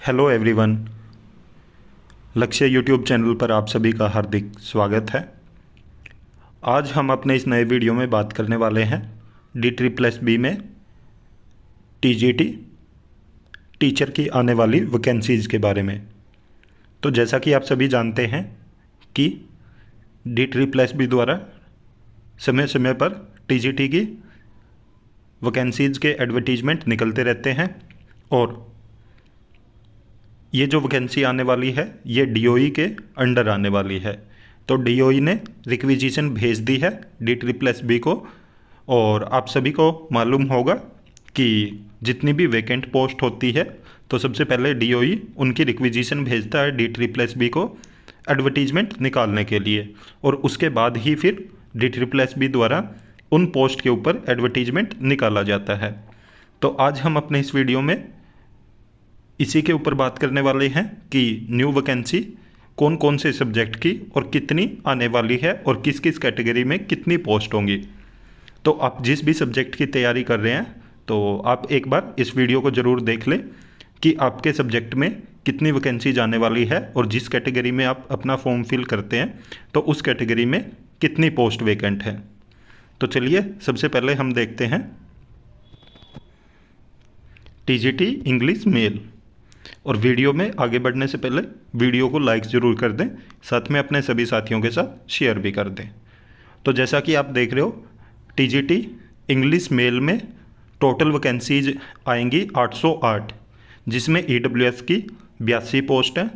Hello everyone. लक्ष्य YouTube channel पर आप सभी का हार्दिक स्वागत है। आज हम अपने इस नए वीडियो में बात करने वाले हैं D++ में TGT टीचर की आने वाली वैकेंसीज़ के बारे में। तो जैसा कि आप सभी जानते हैं कि D++ द्वारा समय समय पर TGT की वैकेंसीज़ के एडवर्टीजमेंट निकलते रहते हैं और ये जो वैकेंसी आने वाली है ये DOE के अंडर आने वाली है। तो DOE ने रिक्विजिशन भेज दी है D++ को। और आप सभी को मालूम होगा कि जितनी भी वैकेंट पोस्ट होती है तो सबसे पहले DOE उनकी रिक्विजिशन भेजता है D++ को एडवर्टीजमेंट निकालने के लिए, और उसके बाद ही फिर D++ द्वारा उन पोस्ट के ऊपर एडवर्टीजमेंट निकाला जाता है। तो आज हम अपने इस वीडियो में इसी के ऊपर बात करने वाले हैं कि न्यू वैकेंसी कौन कौन से सब्जेक्ट की और कितनी आने वाली है और किस किस कैटेगरी में कितनी पोस्ट होंगी। तो आप जिस भी सब्जेक्ट की तैयारी कर रहे हैं तो आप एक बार इस वीडियो को ज़रूर देख लें कि आपके सब्जेक्ट में कितनी वैकेंसी आने वाली है और जिस कैटेगरी में आप अपना फॉर्म फिल करते हैं तो उस कैटेगरी में कितनी पोस्ट वैकेंट है। तो चलिए सबसे पहले हम देखते हैं TGT इंग्लिश मेल। और वीडियो में आगे बढ़ने से पहले वीडियो को लाइक ज़रूर कर दें, साथ में अपने सभी साथियों के साथ शेयर भी कर दें। तो जैसा कि आप देख रहे हो TGT इंग्लिश मेल में टोटल वैकेंसीज आएंगी 808, जिसमें EWS की 82 पोस्ट है,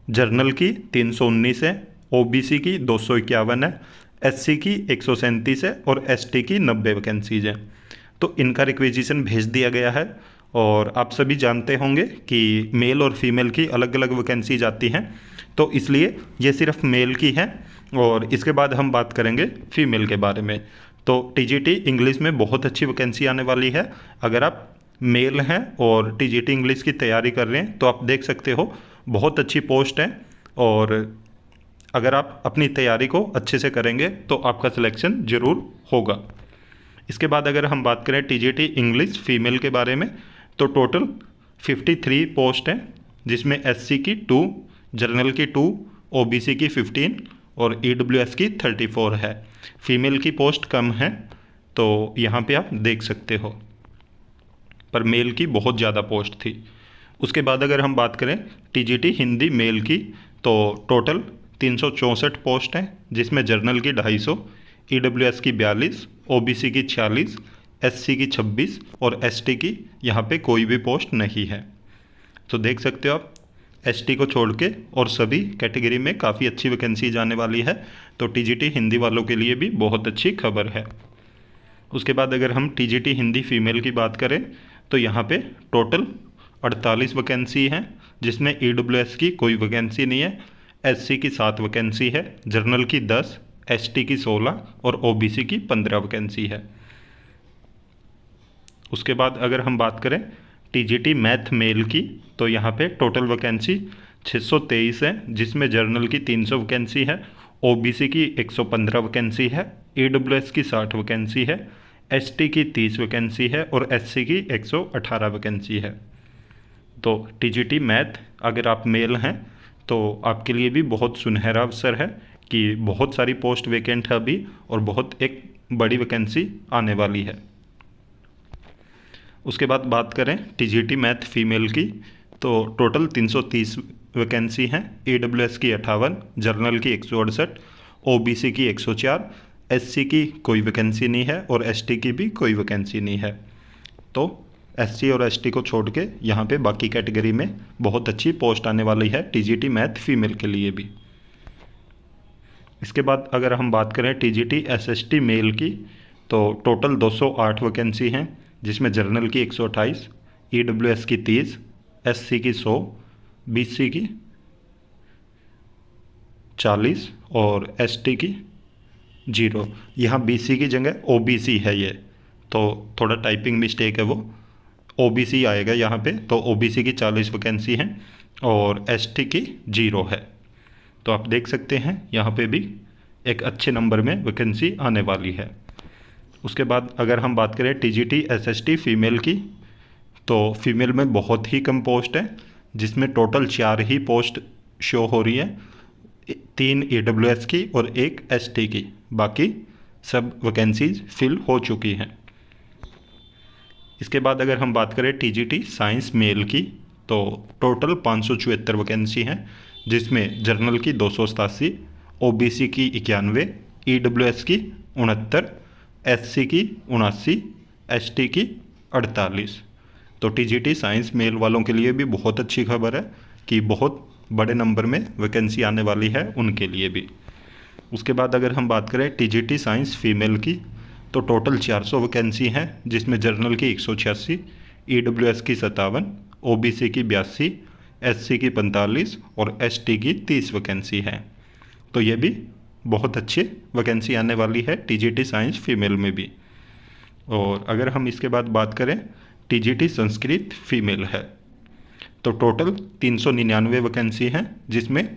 जर्नल की 319 है, OBC की 251 है, SC की 137 है और ST की 90 वैकेंसीज हैं। तो इनका रिक्विजिशन भेज दिया गया है। और आप सभी जानते होंगे कि मेल और फीमेल की अलग अलग वैकेंसीज आती हैं, तो इसलिए ये सिर्फ मेल की है और इसके बाद हम बात करेंगे फीमेल के बारे में। तो TGT इंग्लिश में बहुत अच्छी वैकेंसी आने वाली है। अगर आप मेल हैं और TGT इंग्लिश की तैयारी कर रहे हैं तो आप देख सकते हो बहुत अच्छी पोस्ट है, और अगर आप अपनी तैयारी को अच्छे से करेंगे तो आपका सिलेक्शन ज़रूर होगा। इसके बाद अगर हम बात करें TGT इंग्लिश फीमेल के बारे में तो टोटल 53 पोस्ट हैं, जिसमें SC की 2, जर्नल की 2, OBC की 15 और EWS की 34 है। फीमेल की पोस्ट कम है तो यहाँ पे आप देख सकते हो, पर मेल की बहुत ज़्यादा पोस्ट थी। उसके बाद अगर हम बात करें TGT हिंदी मेल की तो टोटल 364 पोस्ट हैं, जिसमें जर्नल की 250, EWS की 42, OBC की 46, SC की 26 और ST की यहाँ पे कोई भी पोस्ट नहीं है। तो देख सकते हो आप ST को छोड़ के और सभी कैटेगरी में काफ़ी अच्छी वैकेंसी जाने वाली है। तो TGT हिंदी वालों के लिए भी बहुत अच्छी खबर है। उसके बाद अगर हम TGT हिंदी फीमेल की बात करें तो यहाँ पे टोटल 48 वैकेंसी हैं, जिसमें EWS की कोई वैकेंसी नहीं है, SC की 7 वैकेंसी है, जर्नल की 10, ST की 16 और OBC की 15 वैकेंसी है। उसके बाद अगर हम बात करें TGT मैथ मेल की तो यहाँ पे टोटल वैकेंसी 623 है, जिसमें जर्नल की 300 वैकेंसी है, OBC की 115 वैकेंसी है, EWS की 60 वैकेंसी है, ST की 30 वैकेंसी है और SC की 118 वैकेंसी है। तो TGT मैथ अगर आप मेल हैं तो आपके लिए भी बहुत सुनहरा अवसर है कि बहुत सारी पोस्ट वैकेंट है अभी और बहुत एक बड़ी वैकेंसी आने वाली है। उसके बाद बात करें TGT मैथ फीमेल की तो टोटल 330 वैकेंसी हैं, EWS की 58, जर्नल की 168, OBC की 104, SC की कोई वैकेंसी नहीं है और ST की भी कोई वैकेंसी नहीं है। तो SC और ST को छोड़ के यहाँ पे बाकी कैटेगरी में बहुत अच्छी पोस्ट आने वाली है TGT मैथ फीमेल के लिए भी। इसके बाद अगर हम बात करें TGT SST मेल की तो टोटल 208 वैकेंसी हैं, जिसमें जर्नल की 128, EWS की 30, SC की 100, BC की 40 और ST की 0। यहाँ BC की जगह OBC है ये, तो थोड़ा टाइपिंग मिस्टेक है, वो OBC आएगा यहाँ पे। तो OBC की 40 वैकेंसी हैं और ST की 0 है। तो आप देख सकते हैं यहाँ पे भी एक अच्छे नंबर में वैकेंसी आने वाली है। उसके बाद अगर हम बात करें TGT SST फीमेल की तो फीमेल में बहुत ही कम पोस्ट है, जिसमें टोटल 4 ही पोस्ट शो हो रही है, 3 AWS की और 1 ST की। बाकी सब वैकेंसीज फिल हो चुकी हैं। इसके बाद अगर हम बात करें TGT साइंस मेल की, तो टोटल 574 वैकेंसी हैं, जिसमें जर्नल की 287, OBC की 91, EWS की 69, SC की 79, ST की 48। तो TGT साइंस मेल वालों के लिए भी बहुत अच्छी खबर है कि बहुत बड़े नंबर में वैकेंसी आने वाली है उनके लिए भी। उसके बाद अगर हम बात करें TGT साइंस फीमेल की, तो टोटल 400 वैकेंसी हैं, जिसमें जर्नल की 186, EWS की 57, OBC की 82, SC की 45 और ST की 30 वैकेंसी है। तो ये भी बहुत अच्छी वैकेंसी आने वाली है TGT साइंस फीमेल में भी। और अगर हम इसके बाद बात करें TGT संस्कृत फीमेल है, तो टोटल 399 वैकेंसी हैं, जिसमें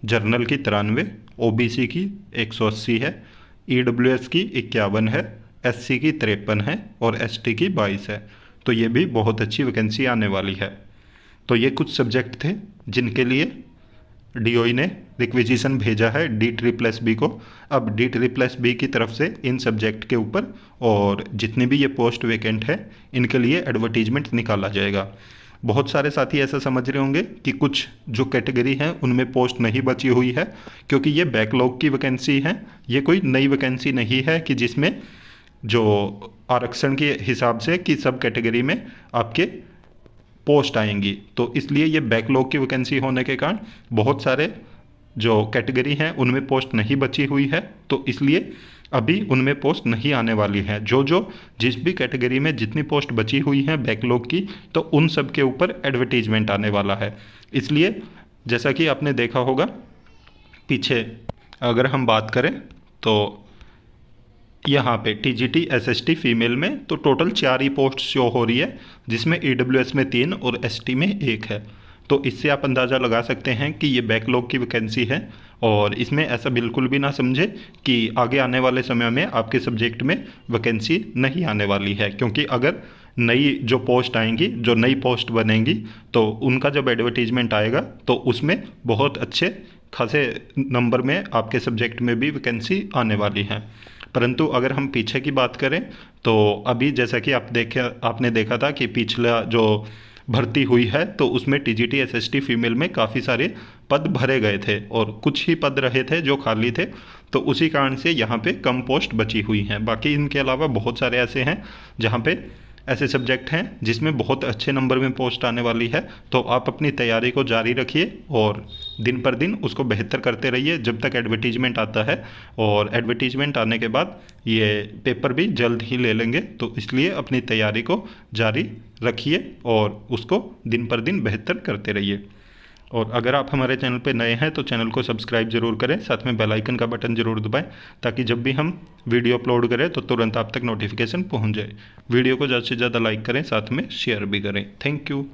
जर्नल की 93, OBC की 180 है, EWS की 51 है, SC की 53 है और ST की 22 है। तो ये भी बहुत अच्छी वैकेंसी आने वाली है। तो ये कुछ सब्जेक्ट थे जिनके लिए DOE ने रिक्विजिशन भेजा है DSSS को। अब DSSS की तरफ से इन सब्जेक्ट के ऊपर और जितनी भी ये पोस्ट वैकेंट है इनके लिए एडवर्टीजमेंट निकाला जाएगा। बहुत सारे साथी ऐसा समझ रहे होंगे कि कुछ जो कैटेगरी हैं उनमें पोस्ट नहीं बची हुई है, क्योंकि ये बैकलॉग की वैकेंसी है। ये कोई नई वैकेंसी नहीं है कि जिसमें जो आरक्षण के हिसाब से कि सब कैटेगरी में आपके पोस्ट आएंगी। तो इसलिए ये बैकलॉग की वैकेंसी होने के कारण बहुत सारे जो कैटेगरी हैं उनमें पोस्ट नहीं बची हुई है, तो इसलिए अभी उनमें पोस्ट नहीं आने वाली है। जिस भी कैटेगरी में जितनी पोस्ट बची हुई हैं बैकलॉग की, तो उन सब के ऊपर एडवर्टीजमेंट आने वाला है। इसलिए जैसा कि आपने देखा होगा पीछे, अगर हम बात करें तो यहाँ पे TGT SST फीमेल में तो टोटल 4 ही पोस्ट शो हो रही है, जिसमें EWS में 3 और ST में 1 है। तो इससे आप अंदाज़ा लगा सकते हैं कि ये बैकलॉग की वैकेंसी है। और इसमें ऐसा बिल्कुल भी ना समझे कि आगे आने वाले समय में आपके सब्जेक्ट में वैकेंसी नहीं आने वाली है, क्योंकि अगर नई जो पोस्ट आएंगी, जो नई पोस्ट बनेंगी, तो उनका जब एडवर्टीजमेंट आएगा तो उसमें बहुत अच्छे खासे नंबर में आपके सब्जेक्ट में भी वैकेंसी आने वाली है। परंतु अगर हम पीछे की बात करें तो अभी जैसा कि आपने देखा था कि पिछला जो भर्ती हुई है तो उसमें TGT SST फीमेल में काफ़ी सारे पद भरे गए थे और कुछ ही पद रहे थे जो खाली थे, तो उसी कारण से यहाँ पे कम पोस्ट बची हुई हैं। बाकी इनके अलावा बहुत सारे ऐसे हैं जहाँ पे ऐसे सब्जेक्ट हैं जिसमें बहुत अच्छे नंबर में पोस्ट आने वाली है। तो आप अपनी तैयारी को जारी रखिए और दिन पर दिन उसको बेहतर करते रहिए जब तक एडवर्टीजमेंट आता है। और एडवर्टीजमेंट आने के बाद ये पेपर भी जल्द ही ले लेंगे, तो इसलिए अपनी तैयारी को जारी रखिए और उसको दिन पर दिन बेहतर करते रहिए। और अगर आप हमारे चैनल पे नए हैं तो चैनल को सब्सक्राइब जरूर करें, साथ में बेल आइकन का बटन जरूर दबाएं, ताकि जब भी हम वीडियो अपलोड करें तो तुरंत आप तक नोटिफिकेशन पहुंच जाए। वीडियो को ज़्यादा से ज़्यादा लाइक करें, साथ में शेयर भी करें। Thank you.